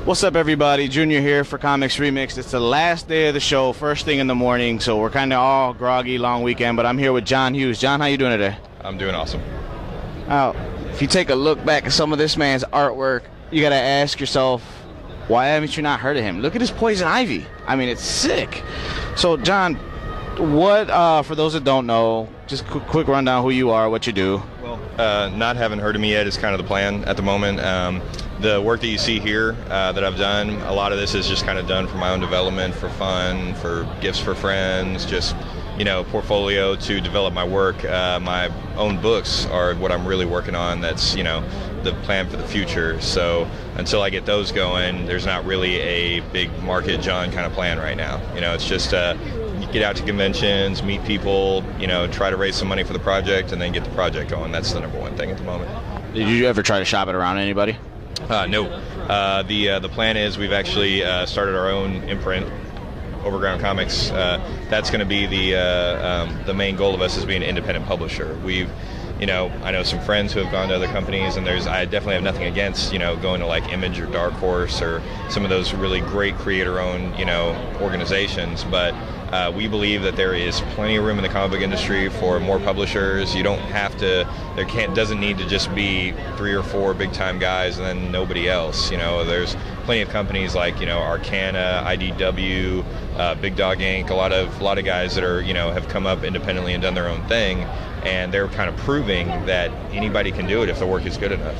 What's up, everybody? Junior here for Comics Remixed. It's the last day of the show, first thing in the morning, so we're kind of all groggy, long weekend, but I'm here with Jon Hughes. Jon, how you doing today? I'm doing awesome. Now, if you take a look back at some of this man's artwork, you got to ask yourself, why haven't you not heard of him? Look at his Poison Ivy. I mean, it's sick. So, Jon, what, for those that don't know, just quick rundown who you are, what you do. Well, not having heard of me yet is kind of the plan at the moment. The work that you see here that I've done, a lot of this is just kind of done for my own development, for fun, for gifts for friends, just, you know, portfolio to develop my work. My own books are what I'm really working on. That's, you know, the plan for the future. So until I get those going, there's not really a big market Jon kind of plan right now. You know, it's just get out to conventions, meet people, you know, try to raise some money for the project, and then get the project going. That's the number one thing at the moment. Did you ever try to shop it around anybody? No. The plan is we've actually started our own imprint, Overground Comics. That's going to be the main goal of us is being an independent publisher. We've, you know, I know some friends who have gone to other companies, and I definitely have nothing against, you know, going to like Image or Dark Horse or some of those really great creator-owned, you know, organizations, but we believe that there is plenty of room in the comic book industry for more publishers. You don't have to, doesn't need to just be 3 or 4 big time guys and then nobody else. You know, there's plenty of companies like, you know, Arcana, IDW, Big Dog Inc., a lot of guys that are, you know, have come up independently and done their own thing, and they're kind of proving that anybody can do it if the work is good enough.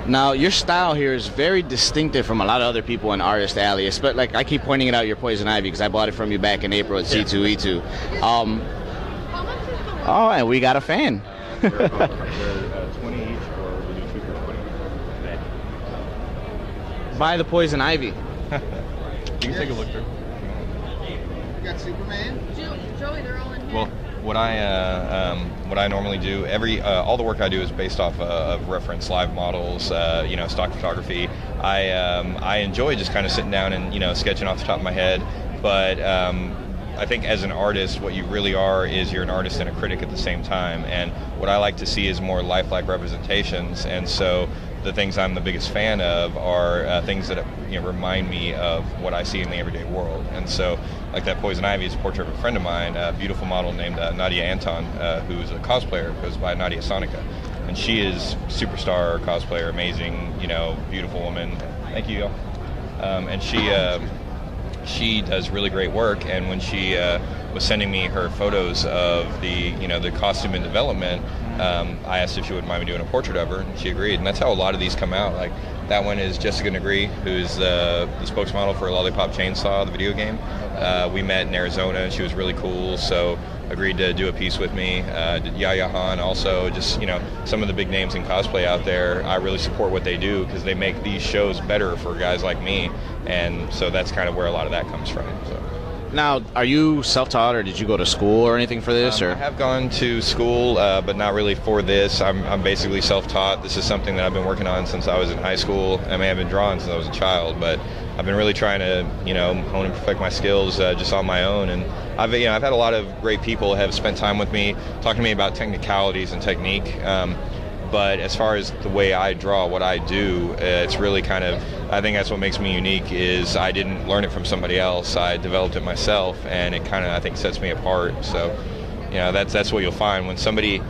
Now, your style here is very distinctive from a lot of other people in Artist Alley. But like I keep pointing it out, your Poison Ivy, because I bought it from you back in April at C2E2. Oh, and we got a fan. They're 20 each, or we do 2 for 20 today. Buy the Poison Ivy. You can take a look through. You got Superman? Joey, they're all in here. Well, what I normally do, all the work I do is based off of reference live models, you know, stock photography. I enjoy just kind of sitting down and, you know, sketching off the top of my head, but I think as an artist, what you really are is you're an artist and a critic at the same time, and what I like to see is more lifelike representations, and so the things I'm the biggest fan of are things that, you know, remind me of what I see in the everyday world. And so, like that Poison Ivy is a portrait of a friend of mine, a beautiful model named Nadia Anton, who's a cosplayer, goes by Nadia Sonica. And she is superstar cosplayer, amazing, you know, beautiful woman. Thank you, y'all. And she does really great work, and when she was sending me her photos of the, you know, the costume in development, I asked if she wouldn't mind me doing a portrait of her, and she agreed. And that's how a lot of these come out. Like that one is Jessica Negri, who's the spokesmodel for Lollipop Chainsaw, the video game. We met in Arizona, and she was really cool, so agreed to do a piece with me. Did Yaya Han also, just, you know, some of the big names in cosplay out there. I really support what they do because they make these shows better for guys like me, and so that's kind of where a lot of that comes from. So. Now, are you self-taught, or did you go to school or anything for this? Or I have gone to school, but not really for this. I'm basically self-taught. This is something that I've been working on since I was in high school. I mean, I've been drawing since I was a child, but I've been really trying to, you know, hone and perfect my skills just on my own. And I've had a lot of great people have spent time with me, talking to me about technicalities and technique. But as far as the way I draw, what I do, it's really kind of, I think that's what makes me unique, is I didn't learn it from somebody else. I developed it myself, and it kind of, I think, sets me apart. So, you know, that's what you'll find when somebody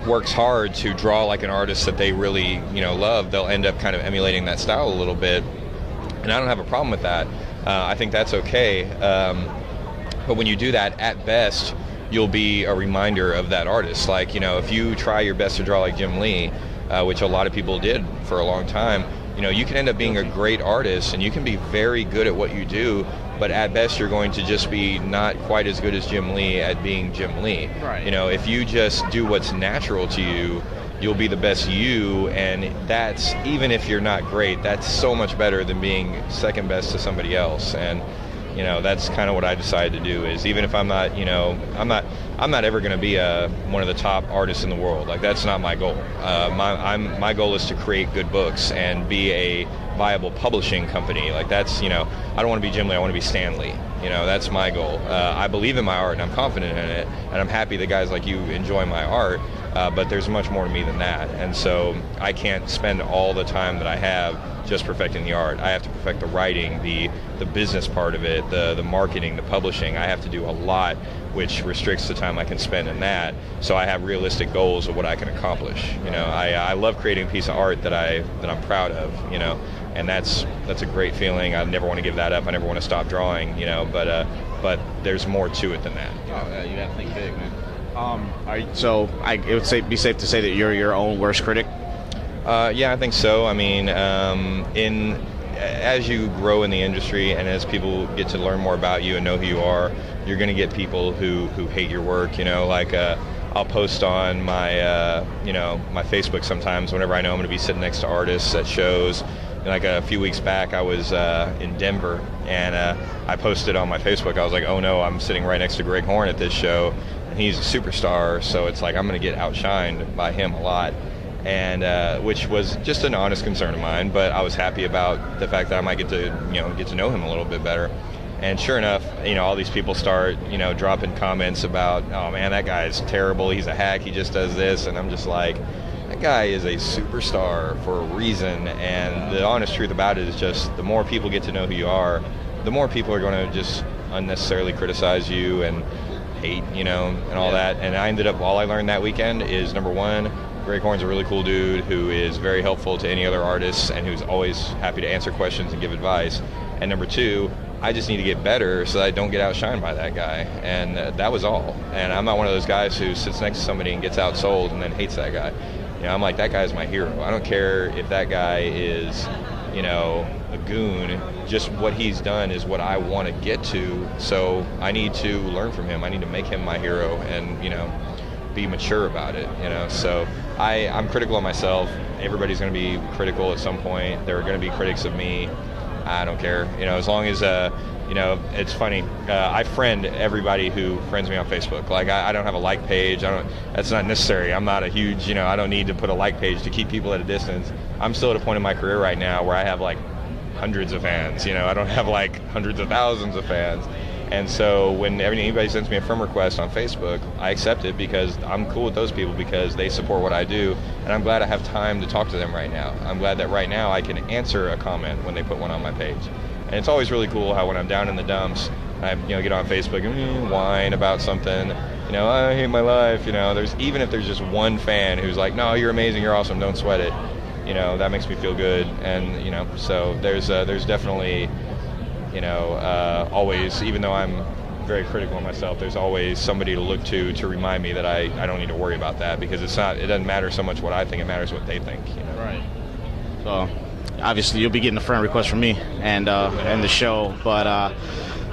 works hard to draw like an artist that they really, you know, love. They'll end up kind of emulating that style a little bit, and I don't have a problem with that. I think that's okay. But when you do that, at best, you'll be a reminder of that artist. Like, you know, if you try your best to draw like Jim Lee, which a lot of people did for a long time, you know, you can end up being a great artist, and you can be very good at what you do, but at best you're going to just be not quite as good as Jim Lee at being Jim Lee. Right. You know, if you just do what's natural to you, you'll be the best you, and that's, even if you're not great, that's so much better than being second best to somebody else. And you know, that's kind of what I decided to do, is even if I'm not, you know, I'm not ever going to be one of the top artists in the world. Like, that's not my goal. My goal is to create good books and be a viable publishing company. Like, that's, you know, I don't want to be Jim Lee, I want to be Stan Lee. That's my goal. I believe in my art and I'm confident in it, and I'm happy that guys like you enjoy my art, but there's much more to me than that. And so I can't spend all the time that I have just perfecting the art. I have to perfect the writing, the business part of it, the marketing, the publishing. I have to do a lot, which restricts the time I can spend in that. So I have realistic goals of what I can accomplish. I love creating a piece of art that I'm proud of. And that's a great feeling. I never want to give that up. I never want to stop drawing. But there's more to it than that. Oh yeah, you got to think big, man. It would be safe to say that you're your own worst critic. Yeah, I think so. I mean, as you grow in the industry and as people get to learn more about you and know who you are, you're going to get people who hate your work. I'll post on my my Facebook sometimes whenever I know I'm going to be sitting next to artists at shows. Like a few weeks back, I was in Denver, and I posted on my Facebook. I was like, "Oh no, I'm sitting right next to Greg Horn at this show, and he's a superstar." So it's like I'm going to get outshined by him a lot. And which was just an honest concern of mine, but I was happy about the fact that I might get to know him a little bit better. And sure enough, all these people start dropping comments about, oh man, that guy's terrible, he's a hack, he just does this, and I'm just like, that guy is a superstar for a reason. And the honest truth about it is just the more people get to know who you are, the more people are going to just unnecessarily criticize you and hate, and all that. And all I learned that weekend is, number one, Greg Horn's a really cool dude who is very helpful to any other artists and who's always happy to answer questions and give advice. And number two, I just need to get better so that I don't get outshined by that guy. And that was all. And I'm not one of those guys who sits next to somebody and gets outsold and then hates that guy. I'm like, that guy's my hero. I don't care if that guy is, a goon. Just what he's done is what I want to get to. So I need to learn from him. I need to make him my hero and, be mature about it, So I'm critical of myself. Everybody's going to be critical at some point. There are going to be critics of me. I don't care, as long as it's funny. I friend everybody who friends me on Facebook. Like I don't have a like page. That's not necessary. I'm not a huge, I don't need to put a like page to keep people at a distance. I'm still at a point in my career right now where I have like hundreds of fans. I don't have like hundreds of thousands of fans. And so when anybody sends me a friend request on Facebook, I accept it because I'm cool with those people because they support what I do, and I'm glad I have time to talk to them right now. I'm glad that right now I can answer a comment when they put one on my page. And it's always really cool how when I'm down in the dumps, I get on Facebook and whine about something. I hate my life. Even if there's just one fan who's like, no, you're amazing, you're awesome, don't sweat it. That makes me feel good. And so there's definitely. Always, even though I'm very critical of myself, there's always somebody to look to remind me that I don't need to worry about that because it doesn't matter so much what I think, it matters what they think. Right. So obviously you'll be getting a friend request from me and the show, but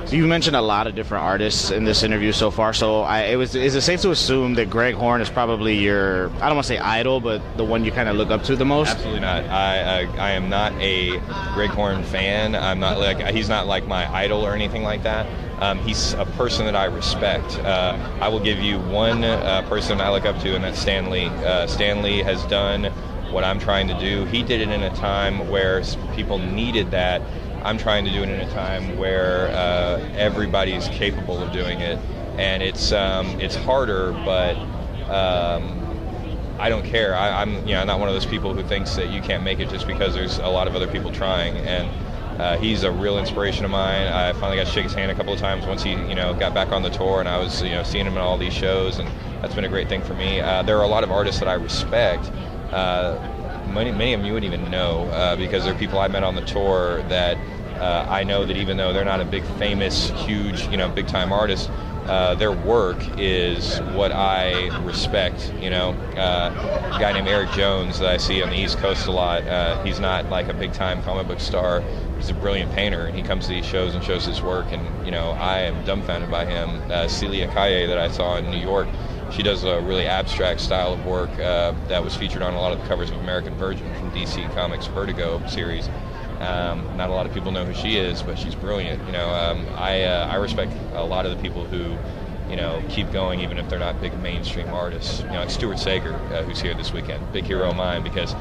so you mentioned a lot of different artists in this interview so far. So is it safe to assume that Greg Horn is probably your, I don't want to say idol, but the one you kind of look up to the most? Absolutely not. I am not a Greg Horn fan. He's not like my idol or anything like that. He's a person that I respect. I will give you one person I look up to, and that's Stan Lee. Stan Lee has done what I'm trying to do. He did it in a time where people needed that. I'm trying to do it in a time where everybody's capable of doing it, and it's harder, but I don't care. I'm not one of those people who thinks that you can't make it just because there's a lot of other people trying. And he's a real inspiration of mine. I finally got to shake his hand a couple of times once he got back on the tour, and I was seeing him in all these shows, and that's been a great thing for me. There are a lot of artists that I respect. Many of them you wouldn't even know because they're people I met on the tour that I know that even though they're not a big, famous, huge, big-time artist, their work is what I respect. A guy named Eric Jons that I see on the East Coast a lot. He's not like a big-time comic book star. He's a brilliant painter, and he comes to these shows and shows his work, and I am dumbfounded by him. Celia Kaye that I saw in New York. She does a really abstract style of work that was featured on a lot of the covers of American Virgin from DC Comics' Vertigo series. Not a lot of people know who she is, but she's brilliant. I respect a lot of the people who, keep going even if they're not big mainstream artists. Like Stuart Sager, who's here this weekend, big hero of mine because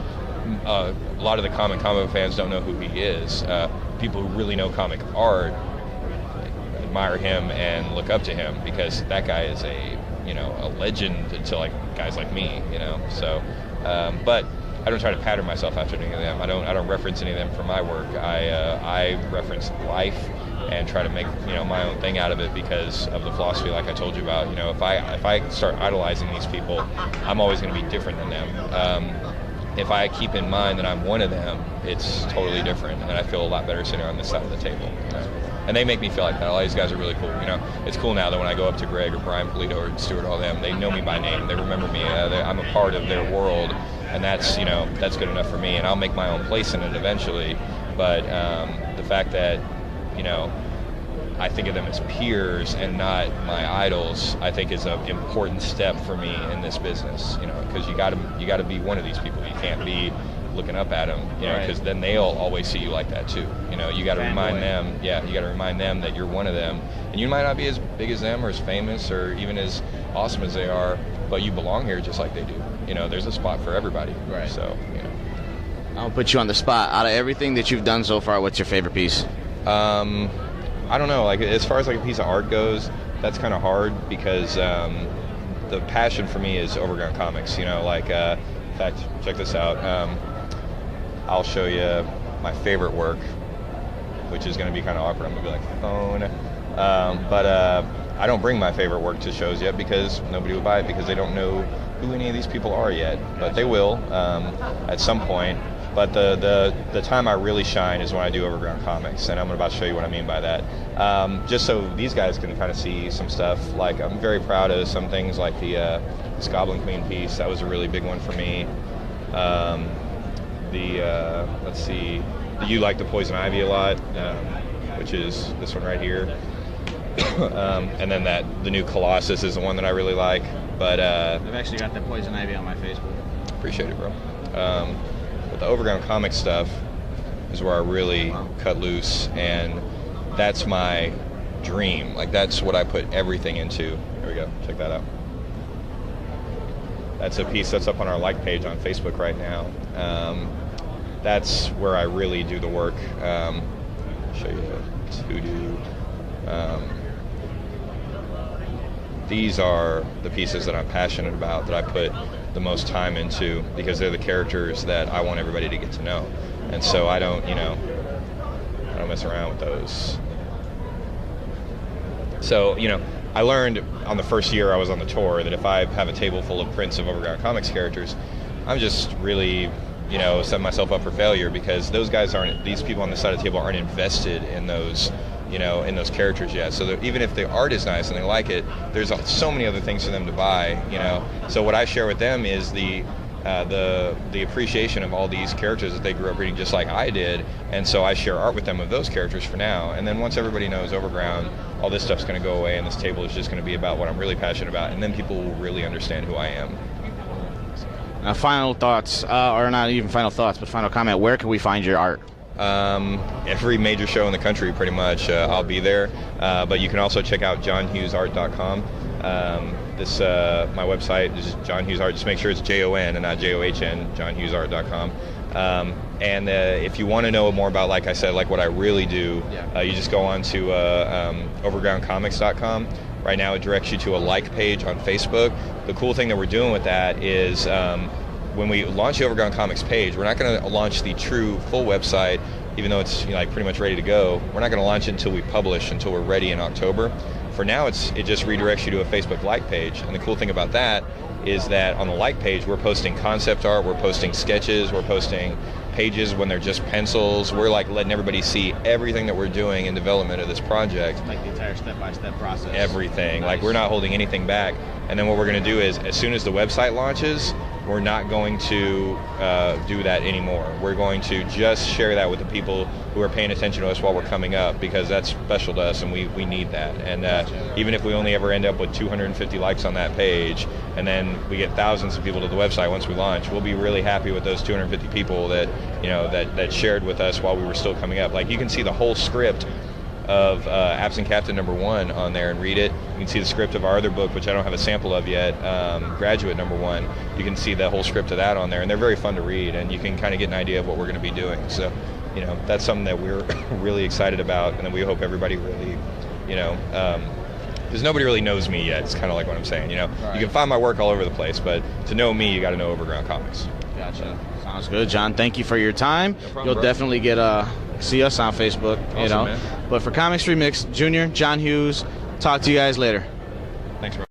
a lot of the comic fans don't know who he is. People who really know comic art admire him and look up to him, because that guy is a legend to like guys like me, So, but I don't try to pattern myself after any of them. I don't reference any of them for my work. I reference life and try to make my own thing out of it because of the philosophy, like I told you about. If I start idolizing these people, I'm always going to be different than them. If I keep in mind that I'm one of them, it's totally different, and I feel a lot better sitting on this side of the table. And they make me feel like that. A lot of these guys are really cool. It's cool now that when I go up to Greg or Brian Polito or Stuart, all them, they know me by name. They remember me. I'm a part of their world, and that's good enough for me. And I'll make my own place in it eventually. But the fact that I think of them as peers and not my idols, I think is an important step for me in this business. Because you got to be one of these people. You can't be looking up at them, because then they'll always see you like that too. You got to remind them, you got to remind them that you're one of them, and you might not be as big as them or as famous or even as awesome as they are, but you belong here just like they do. There's a spot for everybody. Right. So, I'll put you on the spot. Out of everything that you've done so far, what's your favorite piece? I don't know. Like as far as like a piece of art goes, that's kind of hard because the passion for me is Overground Comics. In fact, check this out. I'll show you my favorite work, which is going to be kind of awkward. I'm going to be like, phone. But I don't bring my favorite work to shows yet because nobody will buy it because they don't know who any of these people are yet. But they will at some point. But the time I really shine is when I do Overground Comics, and I'm about to show you what I mean by that. Just so these guys can kind of see some stuff. Like I'm very proud of some things like this Goblin Queen piece. That was a really big one for me. Let's see, you like the Poison Ivy a lot, which is this one right here. And then the new Colossus is the one that I really like. But I've actually got the Poison Ivy on my Facebook. Appreciate it, bro. But the Overground Comics stuff is where I really cut loose, and that's my dream. Like that's what I put everything into. Here we go. Check that out. That's a piece that's up on our like page on Facebook right now. That's where I really do the work. I'll show you to do. These are the pieces that I'm passionate about, that I put the most time into, because they're the characters that I want everybody to get to know. And so I don't mess around with those. So, I learned on the first year I was on the tour that if I have a table full of prints of Overground Comics characters, I'm just really, setting myself up for failure, because these people on the side of the table aren't invested in those, in those characters yet. So that even if the art is nice and they like it, there's so many other things for them to buy, So what I share with them is the appreciation of all these characters that they grew up reading just like I did, and so I share art with them of those characters for now. And then once everybody knows Overground, all this stuff's going to go away, and this table is just going to be about what I'm really passionate about, and then people will really understand who I am. Now, final thoughts, or not even final thoughts, but final comment. Where can we find your art? Every major show in the country, pretty much, I'll be there. But you can also check out jonhughesart.com. My website is Jon Hughes Art. Just make sure it's Jon and not John, jonhughesart.com. And if you want to know more about, like I said, like what I really do, you just go on to overgroundcomics.com. Right now it directs you to a like page on Facebook. The cool thing that we're doing with that is when we launch the Overground Comics page, we're not going to launch the true full website, even though it's pretty much ready to go. We're not going to launch it until we publish, until we're ready in October. For now, it just redirects you to a Facebook like page. And the cool thing about that is that on the like page, we're posting concept art, we're posting sketches, we're posting pages when they're just pencils. We're like letting everybody see everything that we're doing in development of this project. Like the entire step-by-step process. Everything. Nice. Like we're not holding anything back. And then what we're going to do is, as soon as the website launches, we're not going to do that anymore. We're going to just share that with the people who are paying attention to us while we're coming up, because that's special to us and we need that. And even if we only ever end up with 250 likes on that page, and then we get thousands of people to the website once we launch, we'll be really happy with those 250 people that that shared with us while we were still coming up. Like you can see the whole script of Absent Captain #1 on there and read it. You can see the script of our other book, which I don't have a sample of yet, Graduate #1. You can see the whole script of that on there, and they're very fun to read, and you can kind of get an idea of what we're going to be doing. So, that's something that we're really excited about, and that we hope everybody really, you know, because nobody really knows me yet. It's kind of like what I'm saying, you know. Right. You can find my work all over the place, but to know me, you got to know Overground Comics. Gotcha. Sounds good, Jon. Thank you for your time. No problem, You'll bro. definitely get see us on Facebook, you Awesome, know. man. But for Comics Remixed, Junior, Jon Hughes, talk to you guys later. Thanks, bro.